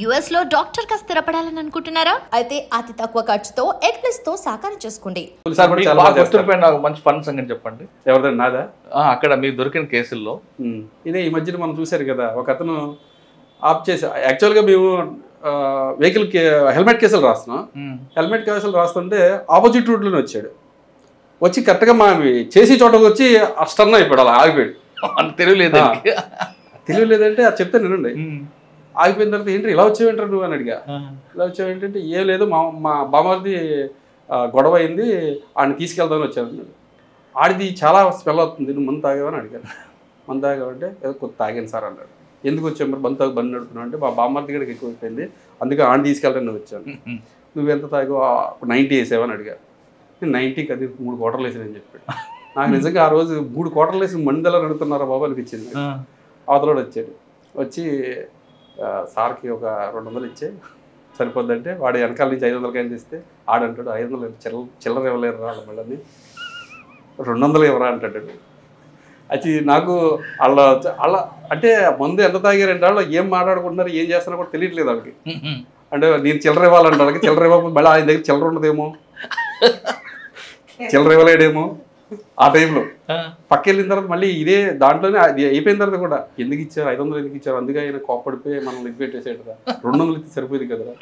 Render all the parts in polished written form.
US లో doctor గా స్థిరపడాలని అనుకుంటున్నారా? అయితే అతి తక్కువ ఖర్చుతో ఎగ్ప్లస్ తో సాకారం చేసుకోండి. సార్ మీకు బాగా గుర్తుండిపోయిన నాకు మంచి ఫన్ సంగతి చెప్పండి. ఎవరిదండి? నాదా? అక్కడ మీకు దొరికిన కేసుల్లో ఇదే ఈ మధ్యన మనం చూశారు కదా, ఒక అతను ఆప్ చేసి యాక్చువల్గా మేము వెహికల్కి హెల్మెట్ కేసులు రాస్తున్నాం. హెల్మెట్ కేసులు రాస్తుంటే ఆపోజిట్ రూట్లోనే వచ్చాడు. వచ్చి కరెక్ట్గా మా చేసి చోటకు వచ్చి స్టన్ అయిపోయాడు, అలా ఆగిపోయాడు. తెలియలేదు తెలియలేదంటే అది చెప్తే నేనండి. ఆగిపోయిన తర్వాత ఏంటి ఇలా వచ్చావేంటారు నువ్వు అని అడిగా. ఇలా వచ్చావు ఏంటంటే ఏం లేదు, మా బామ్మది గొడవ అయింది, ఆడిని తీసుకెళ్దామని వచ్చాను. ఆడిది చాలా స్మెల్ అవుతుంది, నువ్వు మందు తాగావని అడిగాను. మందు తాగావంటే ఏదో కొత్త తాగాను సార్ అన్నాడు. ఎందుకు వచ్చావు మరి బండి తాగు, బండి నడుపుతున్నావు అంటే మా బామ్మది కూడా ఎక్కువ అయిపోయింది, అందుకే ఆడిని తీసుకెళ్ళడానికి వచ్చాను. నువ్వు ఎంత తాగావు? 90 వేసావని అడిగా. నేను 90 అది 3 క్వార్టర్లు వేసానని చెప్పాడు. నాకు నిజంగా ఆ రోజు 3 క్వార్టర్లు వేసి మందిలా నడుతున్నారా బాబు అనిపించింది. అవతలోడు వచ్చాడు, వచ్చి సార్కి ఒక 200 ఇచ్చే సరిపోద్దంటే వాడు వెనకాల నుంచి 500 కాయలు ఇస్తే ఆడంటాడు 500 చిల్లర ఇవ్వలేరు రా మళ్ళీ 200 ఇవ్వరా అంటాడు. అది నాకు అలా అంటే ముందు ఎంత తాగారంటే వాళ్ళు ఏం మాట్లాడుకుంటున్నారు ఏం చేస్తున్నారో కూడా తెలియట్లేదు వాళ్ళకి. అంటే నేను చిల్లర ఇవ్వాలంటే వాళ్ళకి చిల్లర ఇవ్వకపోతే మళ్ళీ ఆయన దగ్గర చిల్లర ఉండదేమో, చిల్లర ఇవ్వలేడేమో. ఆ టైంలో పక్క వెళ్ళిన తర్వాత మళ్ళీ ఇదే దాంట్లోనే అది అయిపోయిన తర్వాత కూడా ఎందుకు ఇచ్చారు 500 ఎందుకు ఇచ్చారు, అందుకే ఆయన కోప్పడిపోయి మనం లిగ్ పెట్టేసేటరా 200 ఇచ్చి సరిపోయింది కదరా.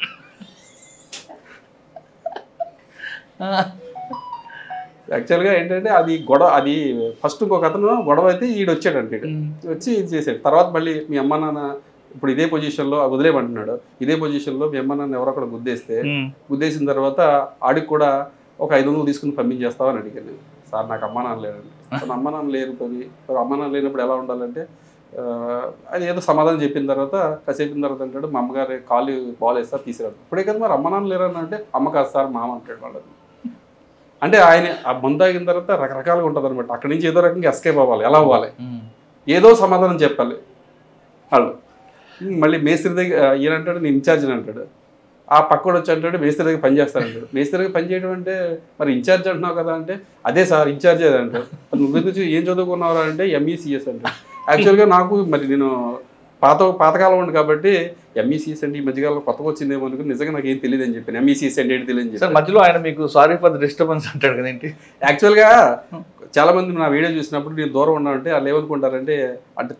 యాక్చువల్గా ఏంటంటే అది గొడవ, అది ఫస్ట్ ఇంకొక అతను గొడవ అయితే ఈడు వచ్చాడంటే వచ్చి ఇది చేసాడు. తర్వాత మళ్ళీ మీ అమ్మ నాన్న ఇప్పుడు ఇదే పొజిషన్లో వదిలేమంటున్నాడు, ఇదే పొజిషన్లో మీ అమ్మ నాన్న ఎవరో అక్కడ గుద్దేసిన తర్వాత ఆడికి కూడా ఒక 500 తీసుకుని పంపించేస్తావని అడిగాను. సార్ నాకు అమ్మ నాన్న లేరండి. అమ్మ నాన్న లేరు పని, అమ్మ నాన్న లేనప్పుడు ఎలా ఉండాలంటే అది ఏదో సమాధానం చెప్పిన తర్వాత కాసేపిన తర్వాత అంటాడు మా అమ్మగారు కాళ్ళు బాల్ వేస్తారు తీసుకురాడు. ఇప్పుడే కదా మరి అమ్మ నాన్న లేరని అంటే అమ్మ కాదు సార్ మామ అంటాడు వాళ్ళని. అంటే ఆయన ఆ మందు ఆగిన తర్వాత రకరకాలుగా ఉంటుంది అనమాట. అక్కడి నుంచి ఏదో రకంగా ఎస్కేప్ అవ్వాలి, ఎలా అవ్వాలి, ఏదో సమాధానం చెప్పాలి వాళ్ళు. మళ్ళీ మేస్త్రి దగ్గర ఈయన అంటాడు నేను ఇన్ఛార్జిని అంటాడు, ఆ పక్కడు వచ్చి అంటాడు మేస్త్రి దగ్గర పని చేస్తానంటాడు. మేస్త్రి దగ్గర పని చేయడం అంటే మరి ఇన్ఛార్జ్ అంటున్నావు కదా అంటే అదే సార్ ఇన్ఛార్జ్ అదే అంటాడు. నువ్వు ఏం చదువుకున్నావు అంటే MECS అంటాడు. యాక్చువల్గా నాకు మరి నేను పాతకాలం ఉంది కాబట్టి MECS అంటే ఈ మధ్యకాలంలో కొత్తగా వచ్చిందేమో అనుకుని నిజంగా నాకు ఏం తెలియదు అని చెప్పాను. MECS అంటే ఏంటి తెలియదు సార్. మధ్యలో ఆయన మీకు సారీ ఫర్ ద డిస్టర్బెన్స్ అంటాడు కదేంటి. యాక్చువల్గా చాలా మంది నా వీడియో చూసినప్పుడు నేను దూరం ఉన్నానంటే వాళ్ళు ఏమనుకుంటారంటే అంటే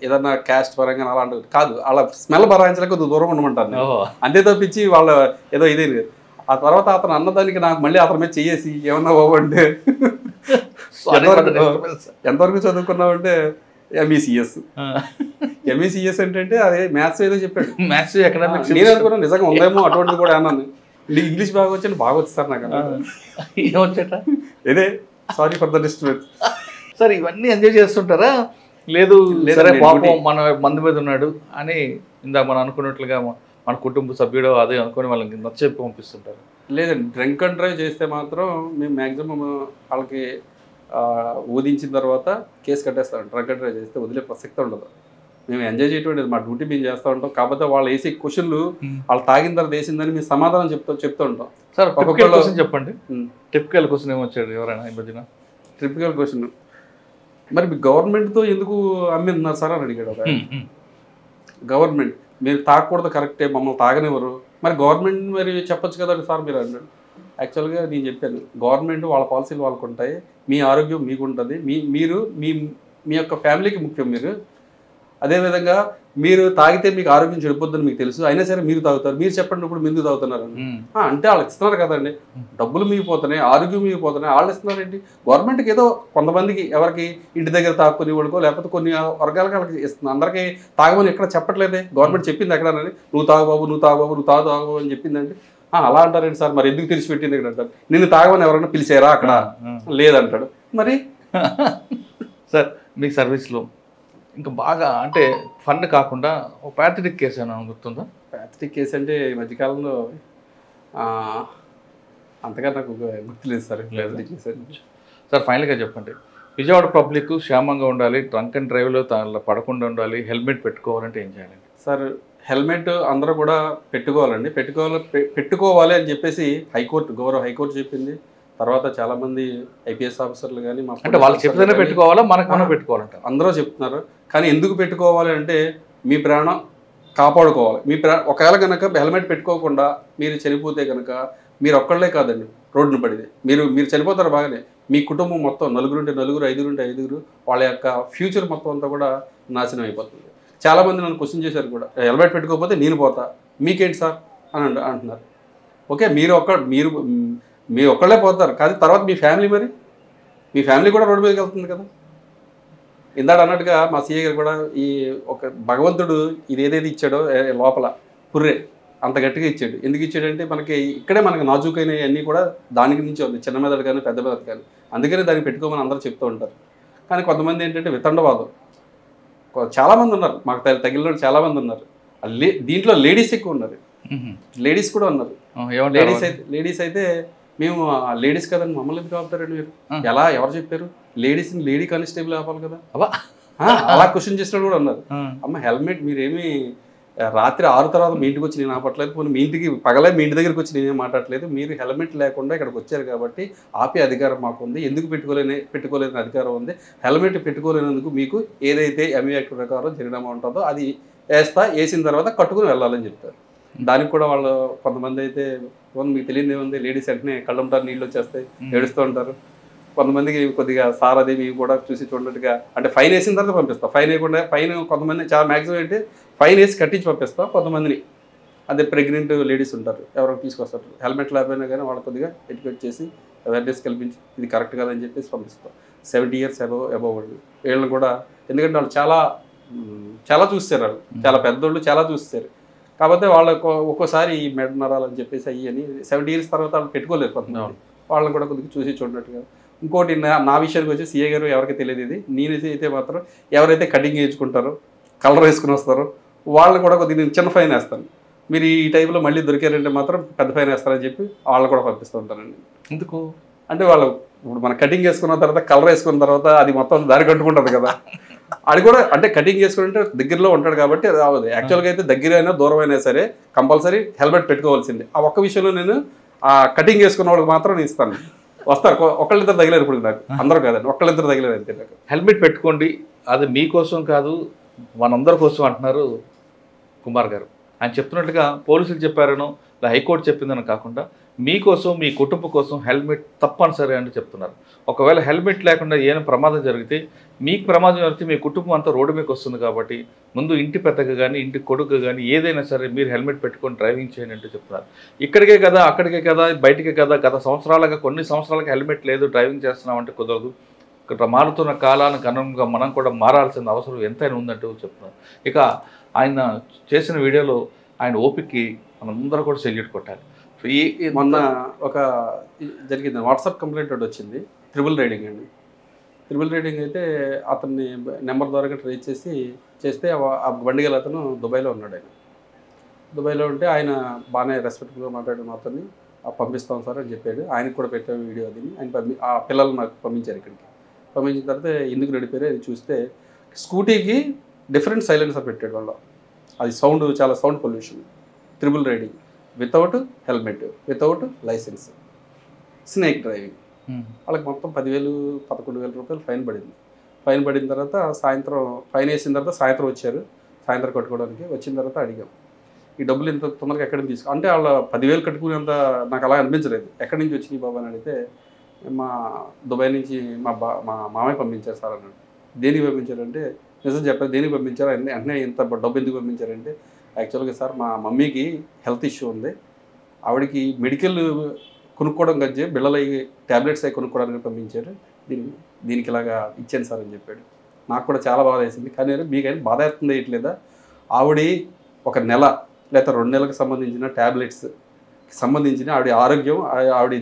ఏదన్నా క్యాస్ట్ పరంగా అలాంటి కాదు, వాళ్ళ స్మెల్ భరాయించలేక కొద్దిగా దూరం ఉండమంటారు అంతే తప్పించి వాళ్ళ ఏదో ఇదే. ఆ తర్వాత అతను అన్నదానికి నాకు మళ్ళీ అతని మీద చేసి ఏమన్నా బాబంటే ఎంతవరకు చదువుకున్నావంటే MECS అంటే అదే మ్యాథ్స్ ఏదో చెప్పాడు. మ్యాథ్స్ ఎకనామిక్స్ నేను అనుకున్నాను నిజంగా ఉందేమో అటువంటిది కూడా అన్నాను. నీకు ఇంగ్లీష్ బాగా వచ్చి బాగా వచ్చి సార్ నాకు ఏమొచ్చట ఇదే sorry for the disturbance. Sir ఇవన్నీ ఎంజాయ్ చేస్తుంటారా? లేదు సరే పాపం మన మంది మీద ఉన్నాడు అని ఇందాక మనం అనుకున్నట్లుగా మన కుటుంబ సభ్యుడు అదే అనుకుని వాళ్ళకి నచ్చేపి పంపిస్తుంటారు? లేదండి, డ్రింక్ అండ్ డ్రైవ్ చేస్తే మాత్రం మేము మ్యాక్సిమం వాళ్ళకి ఊదించిన తర్వాత కేసు కట్టేస్తాం. డ్రంక్ అండ్ డ్రైవ్ చేస్తే వదిలే ప్రసక్తి ఉండదు. మేము ఎంజాయ్ చేయటం మా డ్యూటీ మేము చేస్తూ ఉంటాం. కాకపోతే వాళ్ళు వేసే క్వశ్చన్లు వాళ్ళు తాగిన తర్వాత వేసిందని మేము సమాధానం చెప్తూ ఉంటాం. సార్ ఒక్కొక్క క్వశ్చన్ చెప్పండి. టిపికల్ క్వశ్చన్ ఏమొచ్చాడు ఎవరైనా ఈ మధ్యన? టిపికల్ క్వశ్చన్ మరి మీ గవర్నమెంట్తో ఎందుకు అమ్మిస్తున్నారు సార్ అని అడిగాడు. గవర్నమెంట్ మీరు తాగకూడదు కరెక్టే, మమ్మల్ని తాగనివ్వరు, మరి గవర్నమెంట్ మరి చెప్పొచ్చు కదండి సార్ మీరు అన్నాడు. యాక్చువల్గా నేను చెప్పాను గవర్నమెంట్ వాళ్ళ పాలసీలు వాళ్ళకు ఉంటాయి, మీ ఆరోగ్యం మీకు ఉంటుంది, మీరు మీ యొక్క ఫ్యామిలీకి ముఖ్యం. మీరు అదేవిధంగా మీరు తాగితే మీకు ఆరోగ్యం చెడిపోద్దని మీకు తెలుసు, అయినా సరే మీరు తాగుతారు, మీరు చెప్పండి ఇప్పుడు మీరు తాగుతున్నారు అంటే వాళ్ళకి ఇస్తున్నారు కదండి, డబ్బులు మిగిపోతున్నాయి, ఆరోగ్యం మిగిపోతున్నాయి, వాళ్ళు ఇస్తున్నారండి. గవర్నమెంట్కి ఏదో కొంతమందికి ఎవరికి ఇంటి దగ్గర తాక్కుని వాళ్ళకో లేకపోతే కొన్ని వర్గాలకు వాళ్ళకి ఇస్తుంది, అందరికీ తాగమని ఎక్కడ చెప్పట్లేదే. గవర్నమెంట్ చెప్పింది ఎక్కడనని నువ్వు తాగు బాబు నువ్వు తాగు అని చెప్పిందండి. అలా అంటారండి సార్, మరి ఎందుకు తెలిసిపెట్టింది ఇక్కడ అంటారు. నిన్ను తాగమని ఎవరైనా పిలిచారా అక్కడ? లేదంటాడు. మరి సార్ మీ సర్వీస్లో ఇంకా బాగా అంటే ఫన్ కాకుండా ఒక ప్యాథటిక్ కేసు ఏమైనా గుర్తుందా? ప్యాథటిక్ కేసు అంటే ఈ మధ్యకాలంలో అంతగా నాకు గుర్తులేదు సార్. ప్యాథటిక్ కేసు సార్ ఫైనల్గా చెప్పండి, విజయవాడ పబ్లిక్ క్షేమంగా ఉండాలి, డ్రంక్ అండ్ డ్రైవ్లో పడకుండా ఉండాలి, హెల్మెట్ పెట్టుకోవాలంటే ఏం చేయాలి సార్? హెల్మెట్ అందరూ కూడా పెట్టుకోవాలండి, పెట్టుకోవాలి అని చెప్పేసి గౌరవ హైకోర్టు చెప్పింది. తర్వాత చాలామంది IPS ఆఫీసర్లు కానీ అంటే వాళ్ళు చెప్తేనే పెట్టుకోవాలా, మనకు మనం పెట్టుకోవాలంట అందరూ చెప్తున్నారు. కానీ ఎందుకు పెట్టుకోవాలి అంటే మీ ప్రాణం కాపాడుకోవాలి. ఒకవేళ కనుక హెల్మెట్ పెట్టుకోకుండా మీరు చనిపోతే కనుక మీరు ఒక్కళ్ళే కాదండి రోడ్డును పడితే మీరు చనిపోతారు బాగానే, మీ కుటుంబం మొత్తం నలుగురుంటే నలుగురు, ఐదుగురుంటే ఐదుగురు, వాళ్ళ యొక్క ఫ్యూచర్ మొత్తం అంతా కూడా నాశనం అయిపోతుంది. చాలామంది నన్ను క్వశ్చన్ చేశారు కూడా, హెల్మెట్ పెట్టుకోకపోతే నేను పోతా, మీకేంటి సార్ అని అంటున్నారు. ఓకే, మీరు ఒక్కళ్ళే పోతారు, కానీ తర్వాత మీ ఫ్యామిలీ, మరి మీ ఫ్యామిలీ కూడా రోడ్డు మీదకి వెళ్తుంది కదా. ఇందాక అన్నట్టుగా మా సీఏ గారు కూడా ఈ ఒక భగవంతుడు ఇది ఏదైతే ఇచ్చాడో లోపల పుర్రే అంత గట్టిగా ఇచ్చాడు. ఎందుకు ఇచ్చాడంటే మనకి ఇక్కడే మనకి నాజూకైనవి అన్నీ కూడా దానికి నుంచి ఉంది, చిన్న మెదడు కానీ పెద్ద మెదడు కానీ. అందుకనే దాన్ని పెట్టుకోమని అందరూ చెప్తూ ఉంటారు. కానీ కొంతమంది ఏంటంటే వితండవాదం, చాలామంది ఉన్నారు, మాకు తగిలిన చాలామంది ఉన్నారు. దీంట్లో లేడీస్ ఎక్కువ ఉన్నారు, లేడీస్ కూడా ఉన్నారు. లేడీస్ అయితే మేము లేడీస్ కదండి, మమ్మల్ని ఎందుకు ఆపుతారండి మీరు, ఎవరు చెప్పారు, లేడీస్ని లేడీ కానిస్టేబుల్ ఆపాలి కదా, అలా క్వశ్చన్ చేసిన కూడా ఉన్నారు. అమ్మ హెల్మెట్ మీరేమి రాత్రి 6 తర్వాత మీ ఇంటికి వచ్చి నేను ఆపట్లేదు, పోనీ మీ ఇంటికి పగలే మీ ఇంటి దగ్గరికి వచ్చి నేనేం మాట్లాడలేదు. మీరు హెల్మెట్ లేకుండా ఇక్కడికి వచ్చారు కాబట్టి ఆపే అధికారం మాకు ఉంది, ఎందుకు పెట్టుకోలేని అధికారం ఉంది. హెల్మెట్ పెట్టుకోలేనందుకు మీకు ఏదైతే ఎంఈ యాక్ట్ ప్రకారం జరిగినమా ఉంటుందో అది వేసిన తర్వాత కట్టుకుని వెళ్ళాలని చెప్తారు. దానికి కూడా వాళ్ళు కొంతమంది అయితే మీకు తెలియదు ఏముంది, లేడీస్ వెంటనే కళ్ళంటారు, నీళ్ళు వచ్చేస్తాయి, ఏడుస్తూ ఉంటారు. కొంతమందికి కొద్దిగా సార్ అది మీకు కూడా చూసి చూడట్టుగా అంటే ఫైన్ వేసిన తర్వాత పంపిస్తాం, ఫైన్ వేయకుండా కొంతమంది చాలా మ్యాక్సిమం ఏంటి ఫైన్ వేసి కట్టించి పంపిస్తాం. కొంతమందిని అదే ప్రెగ్నెంట్ లేడీస్ ఉంటారు, ఎవరో తీసుకొస్తారు, హెల్మెట్ లేకపోయినా కానీ వాళ్ళు కొద్దిగా ఎడ్యుకేట్ చేసి అవేర్నెస్ కల్పించి ఇది కరెక్ట్ కాదని చెప్పేసి పంపిస్తాం. 70 years అబవ్ వాళ్ళు వీళ్ళని కూడా, ఎందుకంటే వాళ్ళు చాలా చూస్తారు, వాళ్ళు చాలా పెద్దోళ్ళు చాలా చూస్తారు కాబట్టి వాళ్ళకు ఒక్కోసారి ఈ మెడ నరాలని చెప్పేసి అయ్యి 70 years తర్వాత వాళ్ళు పెట్టుకోలేరు కొంతమంది, వాళ్ళని కూడా కొద్దిగా చూసి చూడనట్టుగా. ఇంకోటి నా విషయానికి వచ్చి సీఏ గారు ఎవరికి తెలియదు ఇది, నేనైతే అయితే మాత్రం ఎవరైతే కటింగ్ వేయించుకుంటారో కలర్ వేసుకుని వస్తారో వాళ్ళని కూడా కొద్దిగా నేను చిన్న ఫైన్ వేస్తాను, మీరు ఈ టైంలో మళ్ళీ దొరికారంటే మాత్రం పెద్ద ఫైన్ వేస్తారని చెప్పి వాళ్ళని కూడా పంపిస్తూ ఉంటానండి. ఎందుకు అంటే వాళ్ళు ఇప్పుడు మన కటింగ్ వేసుకున్న తర్వాత కలర్ వేసుకున్న తర్వాత అది మొత్తం దారి కట్టుకుంటుంది కదా, అది కూడా అంటే కటింగ్ చేసుకుంటే దగ్గరలో ఉంటాడు కాబట్టి అది అవ్వదు. యాక్చువల్గా అయితే దగ్గర అయినా దూరం అయినా సరే కంపల్సరీ హెల్మెట్ పెట్టుకోవాల్సిందే. ఆ ఒక్క విషయంలో నేను ఆ కటింగ్ వేసుకున్న వాళ్ళకి మాత్రం నేను ఇస్తాను. వస్తారు ఒకళ్ళిద్దరు తగిలేరు, ఇప్పుడు నాకు అందరూ కాదండి, ఒకళ్ళిద్దరు తగిలేరు అంతే. నాకు హెల్మెట్ పెట్టుకోండి, అది మీకోసం కాదు మనందరి కోసం అంటున్నారు కుమార్ గారు. ఆయన చెప్తున్నట్టుగా పోలీసులు చెప్పారనో హైకోర్టు చెప్పిందని కాకుండా మీకోసం మీ కుటుంబం కోసం హెల్మెట్ తప్పనిసరి అని చెప్తున్నారు. ఒకవేళ హెల్మెట్ లేకుండా ఏమైనా ప్రమాదం జరిగితే మీకు ప్రమాదం జరిగితే మీ కుటుంబం అంతా రోడ్డు మీకు వస్తుంది కాబట్టి ముందు ఇంటి పెద్దగా కానీ ఇంటి కొడుకు కానీ ఏదైనా సరే మీరు హెల్మెట్ పెట్టుకొని డ్రైవింగ్ చేయండి అంటే చెప్తున్నారు. ఇక్కడికే కదా అక్కడికే కదా బయటికే కదా, గత సంవత్సరాలుగా కొన్ని సంవత్సరాలకి హెల్మెట్ లేదు డ్రైవింగ్ చేస్తున్నామంటే కుదరదు. ఇక్కడ మారుతున్న కాలానికి అనుగుణంగా మనం కూడా మారాల్సిన అవసరం ఎంతైనా ఉందంటూ చెప్తున్నారు. ఇక ఆయన చేసిన వీడియోలో ఆయన ఓపికకి మనందరూ కూడా సెల్యూట్ కొట్టాలి. మొన్న ఒక జరిగింది వాట్సాప్ కంప్లైంట్ ఒకటి వచ్చింది, ట్రిపుల్ రైడింగ్ అండి. ట్రిపుల్ రైడింగ్ అయితే అతన్ని నెంబర్ ద్వారా ట్రేస్ చేస్తే ఆ బండి గల అతను దుబాయ్లో ఉన్నాడు. ఆయన దుబాయ్లో ఉంటే ఆయన బాగానే రెస్పెక్ట్గా మాట్లాడిన అతన్ని పంపిస్తాం సార్ అని చెప్పాడు. ఆయనకు కూడా పెట్టాము వీడియో. అది ఆయన ఆ పిల్లలు నాకు పంపించారు ఇక్కడికి. పంపించిన తర్వాత ఎందుకు నడిపారు అది చూస్తే స్కూటీకి డిఫరెంట్ సైలెన్సర్ పెట్టాడు వాళ్ళు. అది చాలా sound pollution. Triple riding without helmet, without licence, snake driving. వాళ్ళకి మొత్తం 10,000-11,000 రూపాయలు ఫైన్ పడింది. ఫైన్ పడిన తర్వాత ఫైన్ వేసిన తర్వాత సాయంత్రం వచ్చారు. సాయంత్రం కట్టుకోవడానికి వచ్చిన తర్వాత అడిగాం ఈ డబ్బులు ఇంత తొందరగా ఎక్కడి నుంచి తీసుకో అంటే వాళ్ళ 10,000 కట్టుకునేంత నాకు అలా అనిపించలేదు. ఎక్కడి నుంచి వచ్చినాయి బాబా అని అడిగితే మా దుబాయ్ నుంచి మా మామయ్య పంపించారు సార్ అన్నాడు. దేనికి పంపించారంటే నిజం చెప్పారు, దేనికి పంపించారు వెంటనే ఇంత డబ్బు ఎందుకు పంపించారంటే యాక్చువల్గా సార్ మా మమ్మీకి హెల్త్ ఇష్యూ ఉంది, ఆవిడకి మెడికల్ కొనుక్కోవడం కంటే బిళ్ళలు ట్యాబ్లెట్స్ అవి కొనుక్కోవడానికి పంపించారు, దీనికి ఇలాగా ఇచ్చాను సార్ అని చెప్పాడు. నాకు కూడా చాలా బాధ వేసింది. కానీ మీకైనా బాధ వేస్తుంది వేయట్లేదా, ఆవిడ ఒక నెల లేదా 2 నెలలకు సంబంధించిన ట్యాబ్లెట్స్ సంబంధించిన ఆవిడ ఆరోగ్యం ఆవిడ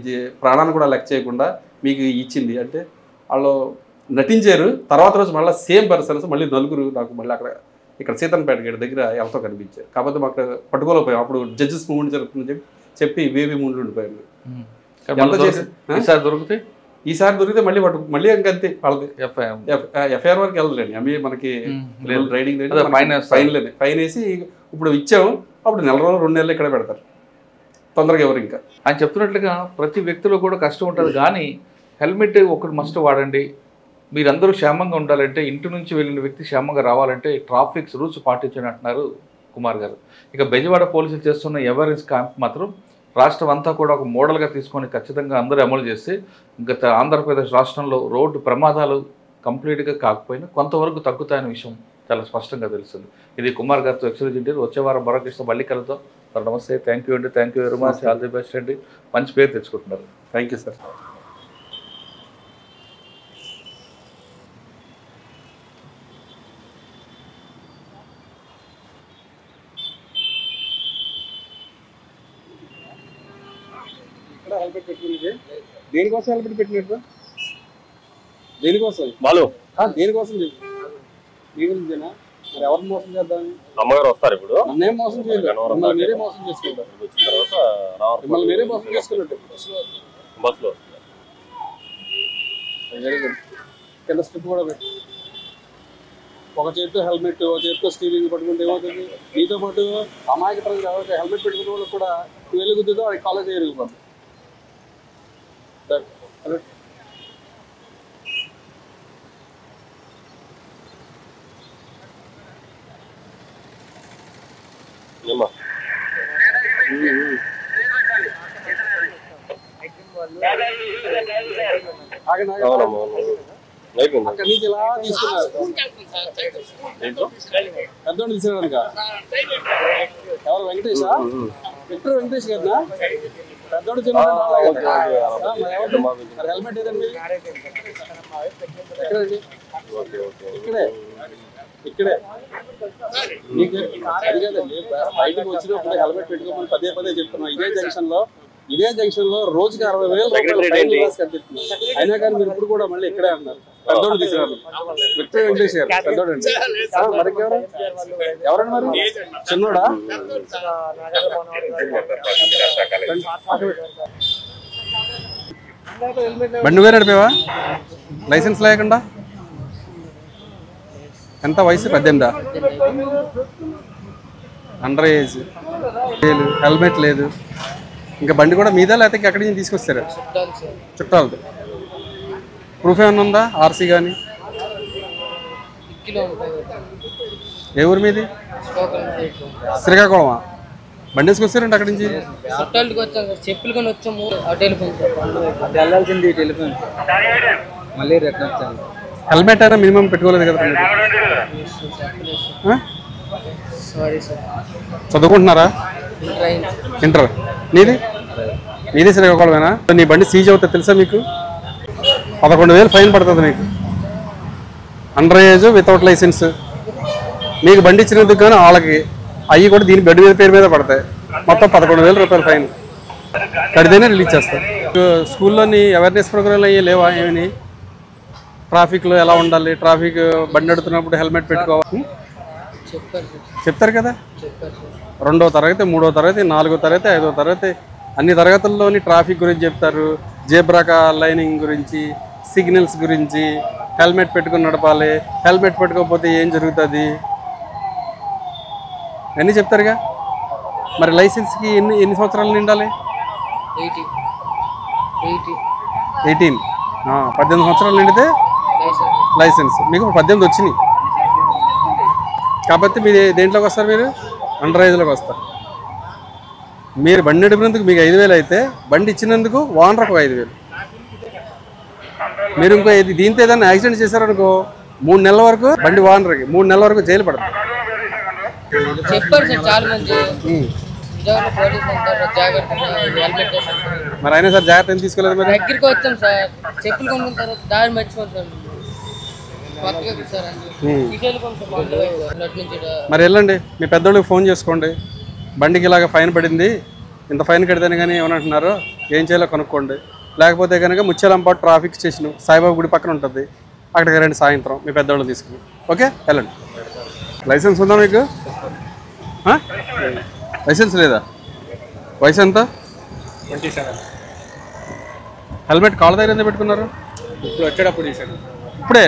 ప్రాణాన్ని కూడా లెక్క చేయకుండా మీకు ఇచ్చింది అంటే వాళ్ళు నటించారు. తర్వాత రోజు మళ్ళీ సేమ్ పర్సన్స్ మళ్ళీ నలుగురు నాకు మళ్ళీ ఇక్కడ సీతన్పేట గేట్ దగ్గర ఎవరితో కనిపించారు. కాకపోతే మాకు పట్టుకోలేకపోయాం. అప్పుడు జడ్జెస్ మూమెంట్ జరుగుతుందని చెప్పి వేవి మూమెంట్ ఉండిపోయాను. ఈసారి దొరికితే మళ్ళీ ఇంకంతే వాళ్ళది ఎఫ్ఐఆర్ వరకు వెళ్ళలేండి. అవి మనకి రైడింగ్ ఫైన్ వేసి ఇప్పుడు ఇచ్చాము. అప్పుడు 1 నెల రోజులు 2 నెలలు ఇక్కడ పెడతారు తొందరగా ఎవరు. ఇంకా ఆయన చెప్తున్నట్లుగా ప్రతి వ్యక్తిలో కూడా కష్టం ఉంటుంది, కానీ హెల్మెట్ ఒకటి మస్ట్ వాడండి. మీరందరూ క్షేమంగా ఉండాలంటే, ఇంటి నుంచి వెళ్ళిన వ్యక్తి క్షేమంగా రావాలంటే ట్రాఫిక్ రూల్స్ పాటించండి అంటున్నారు కుమార్ గారు. ఇక బెజవాడ పోలీసులు చేస్తున్న అవేర్నెస్ క్యాంప్ మాత్రం రాష్ట్రం అంతా కూడా ఒక మోడల్గా తీసుకొని ఖచ్చితంగా అందరూ అమలు చేస్తే గత ఆంధ్రప్రదేశ్ రాష్ట్రంలో రోడ్డు ప్రమాదాలు కంప్లీట్గా కాకపోయినా కొంతవరకు తగ్గుతాయనే విషయం చాలా స్పష్టంగా తెలుస్తుంది. ఇది కుమార్ గారితో ఎక్స్క్లూజివ్. వచ్చే వారం మరొక ఇష్టం మళ్ళీ కలుద్దాం. నమస్తే, థ్యాంక్ యూ అండి, thank you very much, all the best అండి. మంచి పేరు తెచ్చుకుంటున్నారు. Thank you sir. హెల్మెట్ పెట్టుకునేది దేనికోసం? హెల్మెట్ పెట్టినట్టు దేనికోసం? దేనికోసం చెప్పు. మీ గురించేనా? మరి ఎవరిని మోసం చేద్దామని? అమ్మగారు వస్తారు ఇప్పుడు. నన్నేం మోసం చేయలేదు, మిమ్మల్ని మీరే మోసం చేసుకుంటారు. మిమ్మల్ని మీరే మోసం చేసుకున్నట్టు బస్సులో కింద స్ట్రిప్ కూడా పెట్టి ఒక చేతితో హెల్మెట్, ఒక చేతితో స్టీరింగ్ పట్టుకుంటే ఏమవుతుంది? మీతో పాటు అమాయక ప్రజలు ఎవరైతే హెల్మెట్ పెట్టుకునే వాళ్ళు కూడా వెలుగుతుందో అది కాలేజ్ ఎరిగిపోతుంది. అక్కడి నుంచి ఇలా తీసుకున్నారు. పెద్దోడు తీసుకున్నాడు. ఎవరు? వెంకటేష్. విక్టర్ వెంకటేష్ కదా పెద్దోడు. హెల్మెట్ ఏదండి? ఎక్కడండి? ఇక్కడే ఇక్కడే. మీకు అది కదండి, బయటకు వచ్చినప్పుడు హెల్మెట్ పెట్టుకోమని పదే పదే చెప్తున్నాం. ఇదే జంక్షన్ లో రోజుకి 60,000 రూపాయలు. అయినా కానీ మీరు ఇప్పుడు కూడా మళ్ళీ ఇక్కడే అన్నారు. పెద్దోడు తీసుకున్నారు. విక్టర్ వెంకటేష్ గారు పెద్దోడు అండి. మరి ఎవరండి మరి? చిన్నోడా? బండి వేరే నడిపేవా లైసెన్స్ లేకుండా? ఎంత వయసు? 18. అండర్ ఏజ్, హెల్మెట్ లేదు. ఇంకా బండి కూడా మీదా లేకపోతే ఎక్కడి నుంచి తీసుకొస్తారా? చుట్టాలతో. ప్రూఫ్ ఏమన్నా ఉందా? ఆర్సీ కానీ? ఏ ఊరు మీది? శ్రీకాకుళమా? బండి వేసుకొస్తారండి అక్కడి నుంచి? చెప్పులు కొని వచ్చాము. వెళ్ళాల్సింది టెలిఫోన్ మళ్ళీ రిటర్న్ వచ్చాను. హెల్మెట్ అయినా మినిమం పెట్టుకోలేదు కదా? చదువుకుంటున్నారా? ఇంటర్. నీది శ్రీకాకుళమేనా? నీ బండి సీజ్ అవుతుంది తెలుసా మీకు? 11,000 ఫైన్ పడుతుంది మీకు. Under age, without licence. మీకు బండి ఇచ్చినందుకు కానీ వాళ్ళకి అవి కూడా దీని బెడ్ మీద పేరు మీద పడతాయి. మొత్తం 11,000 రూపాయలు ఫైన్ కడితేనే రిలీజ్ చేస్తారు. స్కూల్లోని అవేర్నెస్ ప్రోగ్రాంలు అయ్యి లేవా? ఏమని ట్రాఫిక్లో ఎలా ఉండాలి, ట్రాఫిక్ బండి నడుతున్నప్పుడు హెల్మెట్ పెట్టుకోవాలి చెప్తారు కదా. 2వ తరగతి, 3వ తరగతి, 4వ తరగతి, 5వ తరగతి అన్ని తరగతుల్లోని ట్రాఫిక్ గురించి చెప్తారు. జేబ్రా లైనింగ్ గురించి, సిగ్నల్స్ గురించి, హెల్మెట్ పెట్టుకుని నడపాలి, హెల్మెట్ పెట్టుకోకపోతే ఏం జరుగుతుంది అన్నీ చెప్తారుగా. మరి లైసెన్స్కి ఎన్ని సంవత్సరాలు నిండాలి? 18. 18 సంవత్సరాలు నిండితే లైసెన్స్. మీకు 18 వచ్చినాయి కాబట్టి మీరు దేంట్లోకి వస్తారు? మీరు అండర్ ఏజ్లోకి వస్తారు. మీరు బండి నడిపినందుకు మీకు 5,000 అయితే బండి ఇచ్చినందుకు ఓనర్కు 5,000. మీరు ఇంకో దీంతో ఏదైనా యాక్సిడెంట్ చేశారనుకో 3 నెలల వరకు బండి ఓనర్కి 3 నెలల వరకు జైలు పడుతుంది. మరి అయినా సార్ జాగ్రత్త తీసుకోలేదు. మరి దగ్గరికి వచ్చాం సార్, చెప్పులు కొనుక్కున్న తర్వాత దారి మర్చిపోతాం. మరి వెళ్ళండి, మీ పెద్దోళ్ళకి ఫోన్ చేసుకోండి. బండికి ఇలాగ ఫైన్ పడింది, ఇంత ఫైన్ కడితేనే కానీ ఏమనంటున్నారు, ఏం చేయాలో కనుక్కోండి. లేకపోతే కనుక ముత్యాలంపాటు ట్రాఫిక్ స్టేషన్ సాయిబాబా గుడి పక్కన ఉంటుంది, అక్కడికి రండి సాయంత్రం మీ పెద్దోళ్ళు తీసుకుని. ఓకే, వెళ్ళండి. లైసెన్స్ ఉందా మీకు? లైసెన్స్ లేదా? వయసు ఎంత? 27. హెల్మెట్ కాళ్ళ దగ్గర ఎంత పెట్టుకున్నారు? ఇప్పుడు వచ్చేటప్పుడు తీసాను. ఇప్పుడే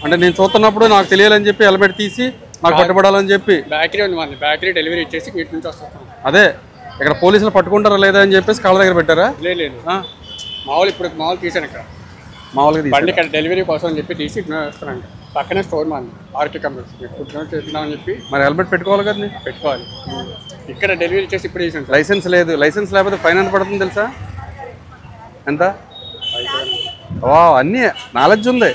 అంటే నేను చూస్తున్నప్పుడు నాకు తెలియాలని చెప్పి హెల్మెట్ తీసి నాకు పట్టుబడాలని చెప్పి బ్యాటరీ ఉంది, మన బ్యాటరీ డెలివరీ ఇచ్చేసి వీటి నుంచి వస్తాం. అదే ఇక్కడ పోలీసులు పట్టుకుంటారా లేదా అని చెప్పేసి కాళ్ళ దగ్గర పెట్టారా? లేదు, మామూలు ఇప్పుడు మామూలు తీసాను. ఇక్కడ మామూలుగా బండి ఇక్కడ డెలివరీ కోసం అని చెప్పి తీసి వస్తున్నాను. పక్కనే స్టోర్ మాది ఆర్కే కంప్యూటర్స్ కూర్చొని చెప్తున్నామని చెప్పి మరి హెల్మెట్ పెట్టుకోవాలి కదా నీ? పెట్టుకోవాలి. ఇక్కడ డెలివరీ చేసి ఇప్పుడు చేసాను సార్. లైసెన్స్ లేదు. లైసెన్స్ లేకపోతే ఫైన్ ఎంత పడుతుంది తెలుసా? ఎంత? అన్నీ నాలెడ్జ్ ఉంది.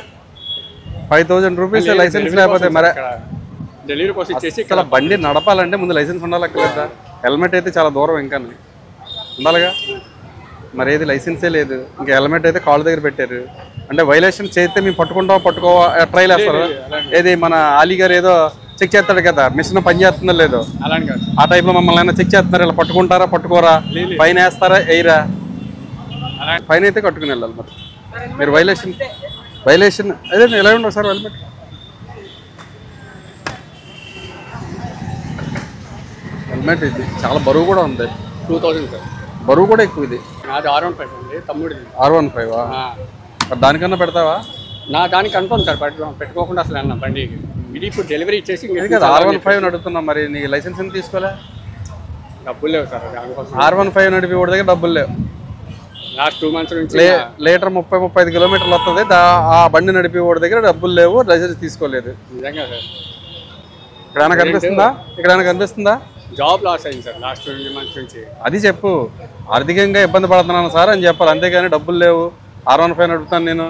5,000 రూపీస్ లైసెన్స్ లేకపోతే. మరి డెలివరీ కోసం ఇచ్చేసి ఇక్కడ బండి నడపాలంటే ముందు లైసెన్స్ ఉండాలి అక్కర్లేదా? హెల్మెట్ అయితే చాలా దూరం ఇంకా ఉండాలిగా. మరి ఏది లైసెన్సే లేదు, ఇంకా హెల్మెట్ అయితే కాళ్ళ దగ్గర పెట్టారు. అంటే వైలేషన్ చేస్తే మేము పట్టుకోవా ట్రైల్ వేస్తారు. ఏది మన ఆలీ గారు ఏదో చెక్ చేస్తాడు కదా, మిషన్ పని చేస్తుందో లేదో అలాంటి కాదు. ఆ టైప్లో మమ్మల్ని అయినా చెక్ చేస్తున్నారు. ఇలా పట్టుకుంటారా పట్టుకోరా, ఫైన్ వేస్తారా వేయరా? ఫైన్ అయితే కట్టుకుని వెళ్ళాలి. మరి మీరు వైలేషన్ అదే ఎలా ఉండవు సార్ హెల్మెట్? హెల్మెట్ ఇది చాలా బరువు కూడా ఉంది. 2000 సార్. బరువు కూడా ఎక్కువ. ఇది నాది R15 అండి, తమ్ముడిది. R15 దానికన్నా పెడతావా? నా దానికి కన్ఫర్మ్ సార్, పెట్టుకోకుండా అసలు అన్న బండికి. ఇది ఇప్పుడు డెలివరీ ఇచ్చేసి R15 అడుగుతున్నా. మరి నీ లైసెన్స్ ఎందుకు తీసుకోలే? డబ్బులు లేవు సార్ దానికోసం. R15 నడిపి వాడి దగ్గర డబ్బులు లేవు. లాస్ట్ 2 months నుంచి లీటర్ 30-35 కిలోమీటర్లు వస్తుంది. ఆ బండి నడిపి వాడి దగ్గర డబ్బులు లేవు, లైసెన్స్ తీసుకోలేదు. నిజంగా సార్. ఇక్కడ కనిపిస్తుందా? జాబ్ లాస్ అయింది సార్ లాస్ట్ 2 months నుంచి. అది చెప్పు. ఆర్థికంగా ఇబ్బంది పడుతున్నాను సార్ అని చెప్పాలి, అంతేగాని డబ్బులు లేవు R15 నడుపుతాను నేను.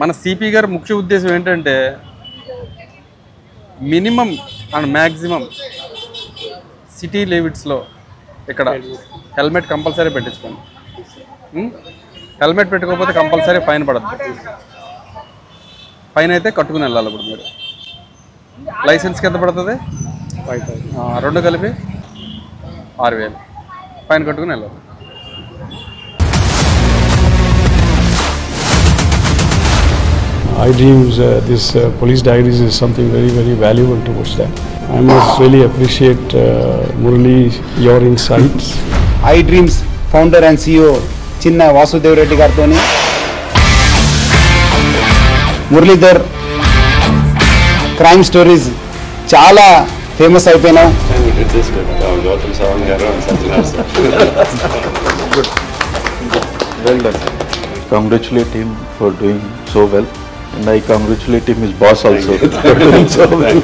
మన సిపి గారి ముఖ్య ఉద్దేశం ఏంటంటే మినిమం అండ్ మ్యాక్సిమం సిటీ లిమిట్స్లో ఇక్కడ హెల్మెట్ కంపల్సరీ పెట్టించుకోండి. హెల్మెట్ పెట్టుకోకపోతే కంపల్సరీ ఫైన్ పడుతుంది. ఫైన్ అయితే కట్టుకుని వెళ్ళాలి. ఇప్పుడు మీరు లైసెన్స్కి ఎంత పడుతుంది? 5,000. 2 కలిపి 6,000 ఫైన్ కట్టుకుని వెళ్ళాలి. iDreams, this police diaries is something very, very valuable towards that. I must really appreciate Murali, your insights. iDreams founder and CEO Chinna Vasudev Reddy gartoni Muralidhar crime stories చాలా famous అయిపోయినావు. Well done. Congratulate him for doing so well. And I congratulate him, his boss also, for doing so well.